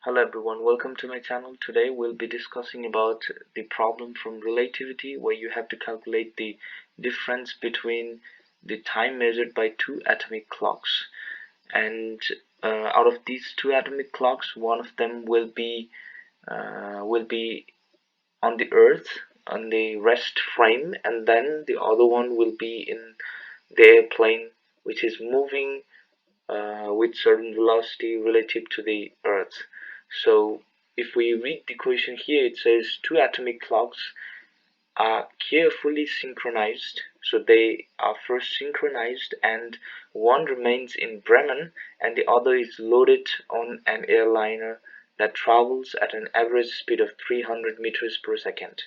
Hello everyone, welcome to my channel. Today we'll be discussing about the problem from relativity where you have to calculate the difference between the time measured by two atomic clocks, and out of these two atomic clocks, one of them will be on the earth on the rest frame, and then the other one will be in the airplane, which is moving with certain velocity relative to the earth. So if we read the equation here, it says two atomic clocks are carefully synchronized. So they are first synchronized, and one remains in Bremen and the other is loaded on an airliner that travels at an average speed of 300 meters per second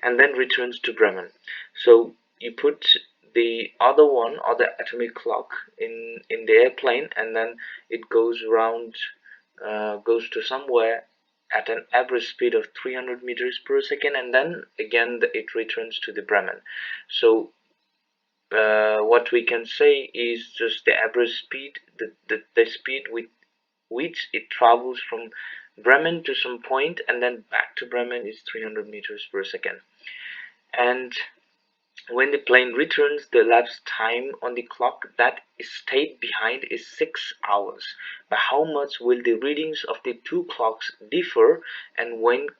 and then returns to Bremen. So you put the other atomic clock in the airplane, and then it goes around, goes to somewhere at an average speed of 300 meters per second, and then again it returns to the Bremen. So what we can say is just the average speed, the speed with which it travels from Bremen to some point and then back to Bremen is 300 meters per second. And when the plane returns, the elapsed time on the clock that stayed behind is 6 hours. But how much will the readings of the two clocks differ, and which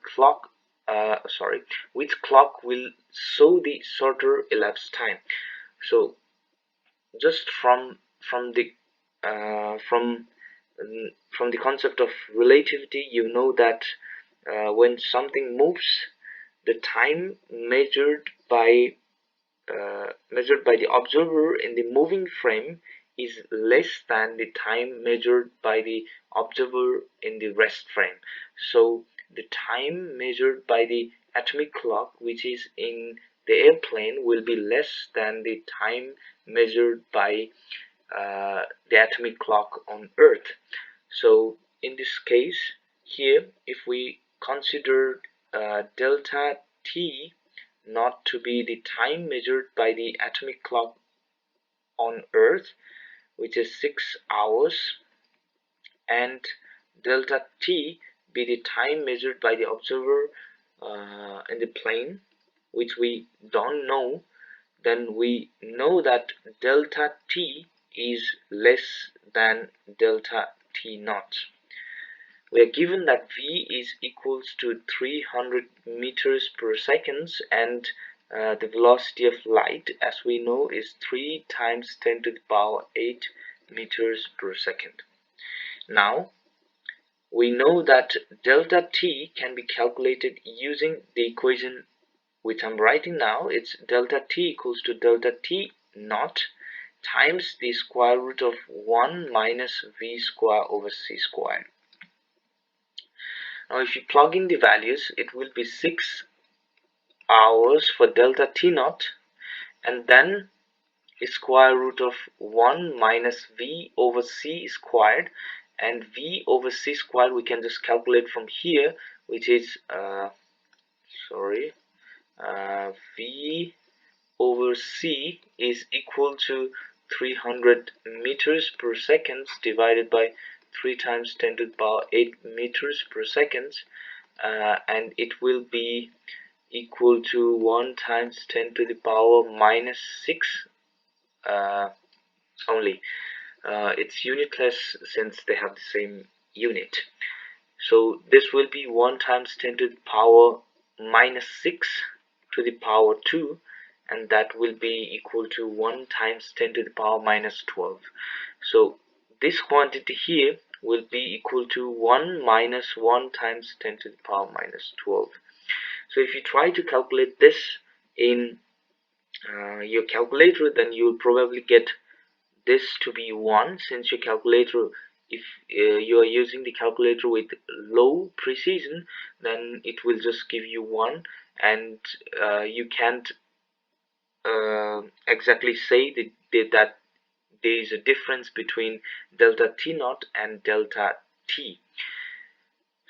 clock will show the shorter elapsed time? So just from the concept of relativity, you know that when something moves, the time measured by the observer in the moving frame is less than the time measured by the observer in the rest frame. So the time measured by the atomic clock, which is in the airplane, will be less than the time measured by the atomic clock on Earth. So in this case here, if we consider delta t not to be the time measured by the atomic clock on Earth, which is 6 hours, and delta t be the time measured by the observer in the plane, which we don't know, then we know that delta t is less than delta t naught. We are given that v is equals to 300 meters per second, and the velocity of light, as we know, is 3 times 10 to the power 8 meters per second. Now we know that delta t can be calculated using the equation which I'm writing now. It's delta t equals to delta t naught times the square root of 1 minus v square over c squared. Now if you plug in the values, it will be 6 hours for delta t naught, and then square root of 1 minus v over c squared, and v over c squared we can just calculate from here, which is v over c is equal to 300 meters per second divided by 3 times 10 to the power 8 meters per second, and it will be equal to 1 times 10 to the power minus 6 only. It's unitless since they have the same unit. So this will be 1 times 10 to the power minus 6 to the power 2, and that will be equal to 1 times 10 to the power minus 12. So this quantity here will be equal to 1 minus 1 times 10 to the power minus 12. So if you try to calculate this in your calculator, then you will probably get this to be 1, since your calculator, if you are using the calculator with low precision, then it will just give you 1, and you can't exactly say that there is a difference between delta t naught and delta t.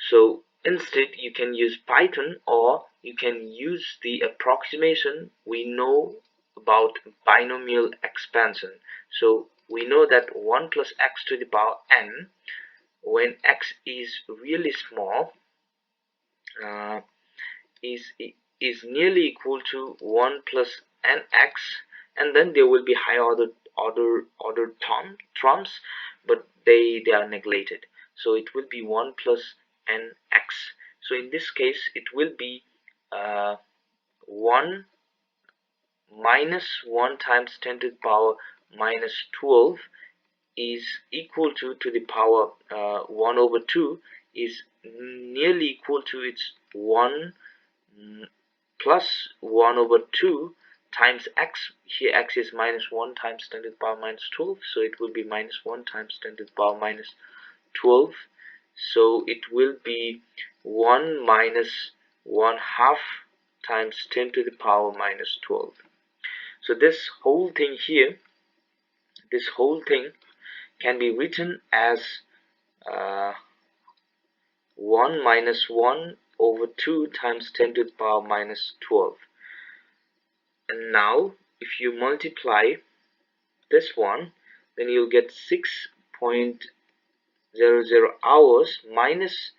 So instead you can use Python, or you can use the approximation we know about binomial expansion. So we know that 1 plus x to the power n when x is really small, uh, is nearly equal to 1 plus nx, and then there will be higher order terms, but they are neglected. So it will be 1 plus nx. So in this case it will be 1 minus 1 times 10 to the power minus 12 is equal to the power 1 over 2 is nearly equal to its 1 plus 1 over 2 times x. Here x is minus 1 times 10 to the power minus 12, so it will be minus 1 times 10 to the power minus 12. So it will be 1 minus 1 half times 10 to the power minus 12. So this whole thing here, this whole thing can be written as 1 minus 1 over 2 times 10 to the power minus 12. And now if you multiply this one, then you'll get 6.00 hours minus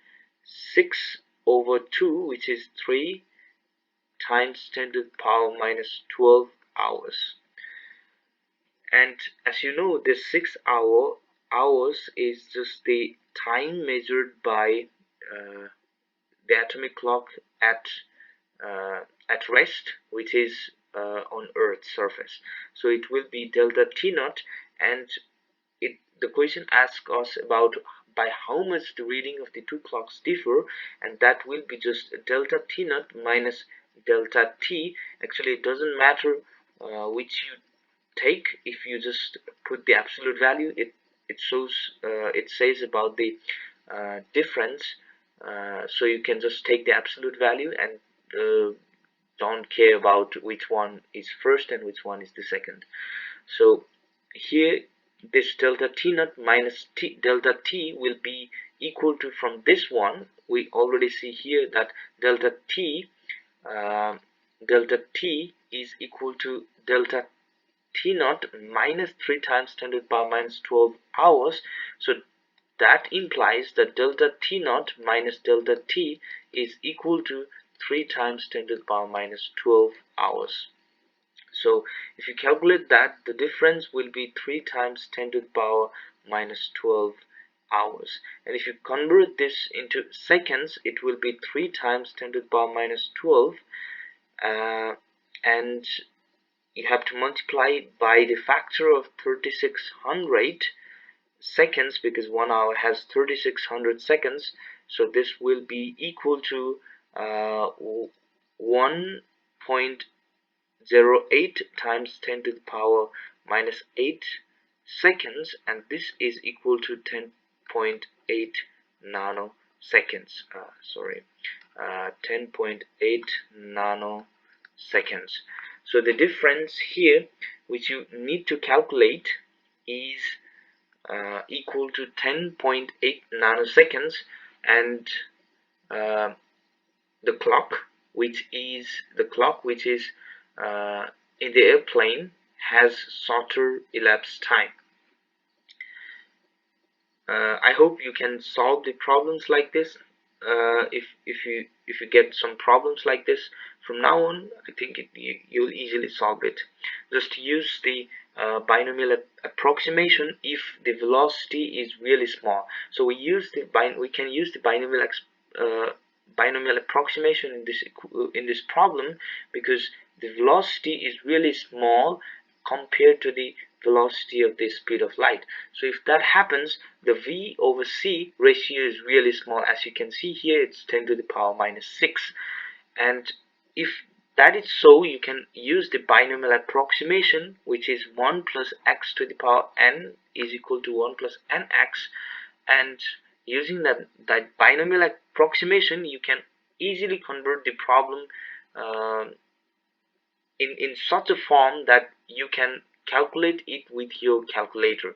6 over 2, which is 3 times 10 to the power minus 12 hours. And as you know, this 6 hours is just the time measured by the atomic clock at rest, which is on Earth's surface. So it will be delta T naught, and the question asks us about by how much the reading of the two clocks differ, and that will be just delta T naught minus delta T. Actually, it doesn't matter which you take. If you just put the absolute value, it shows it says about the difference. So you can just take the absolute value and don't care about which one is first and which one is the second. So here this delta T naught minus delta T will be equal to, from this one we already see here that delta T is equal to delta T naught minus 3 times 10 to the power minus 12 hours. So that implies that delta T naught minus delta T is equal to 3 times 10 to the power minus 12 hours. So if you calculate that, the difference will be 3 times 10 to the power minus 12 hours. And if you convert this into seconds, it will be 3 times 10 to the power minus 12, and you have to multiply it by the factor of 3600 seconds, because 1 hour has 3600 seconds. So this will be equal to 1.08 times 10 to the power minus 8 seconds, and this is equal to 10.8 nanoseconds. 10.8 nanoseconds. So the difference here which you need to calculate is equal to 10.8 nanoseconds, and the clock which is in the airplane has shorter elapsed time. I hope you can solve the problems like this. If you get some problems like this from now on, I think you'll easily solve it. Just use the binomial approximation if the velocity is really small. So we can use the binomial approximation in this problem, because the velocity is really small compared to the velocity of the speed of light. So if that happens, the v over c ratio is really small. As you can see here, it's 10 to the power minus 6. And if that is so, you can use the binomial approximation, which is 1 plus x to the power n is equal to 1 plus nx. And using that binomial approximation, you can easily convert the problem in such a form that you can calculate it with your calculator.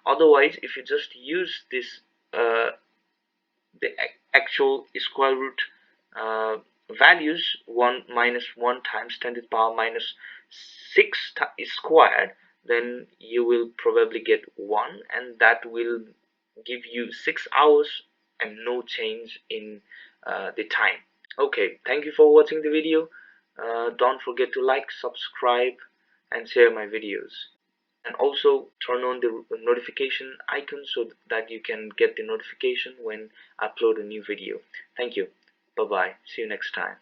Otherwise, if you just use this the actual square root values, 1 minus 1 times 10 to the power minus 6 squared, then you will probably get 1, and that will give you 6 hours and no change in the time. Okay, thank you for watching the video. Don't forget to like, subscribe, and share my videos, and also turn on the notification icon so that you can get the notification when I upload a new video. Thank you. Bye bye. See you next time.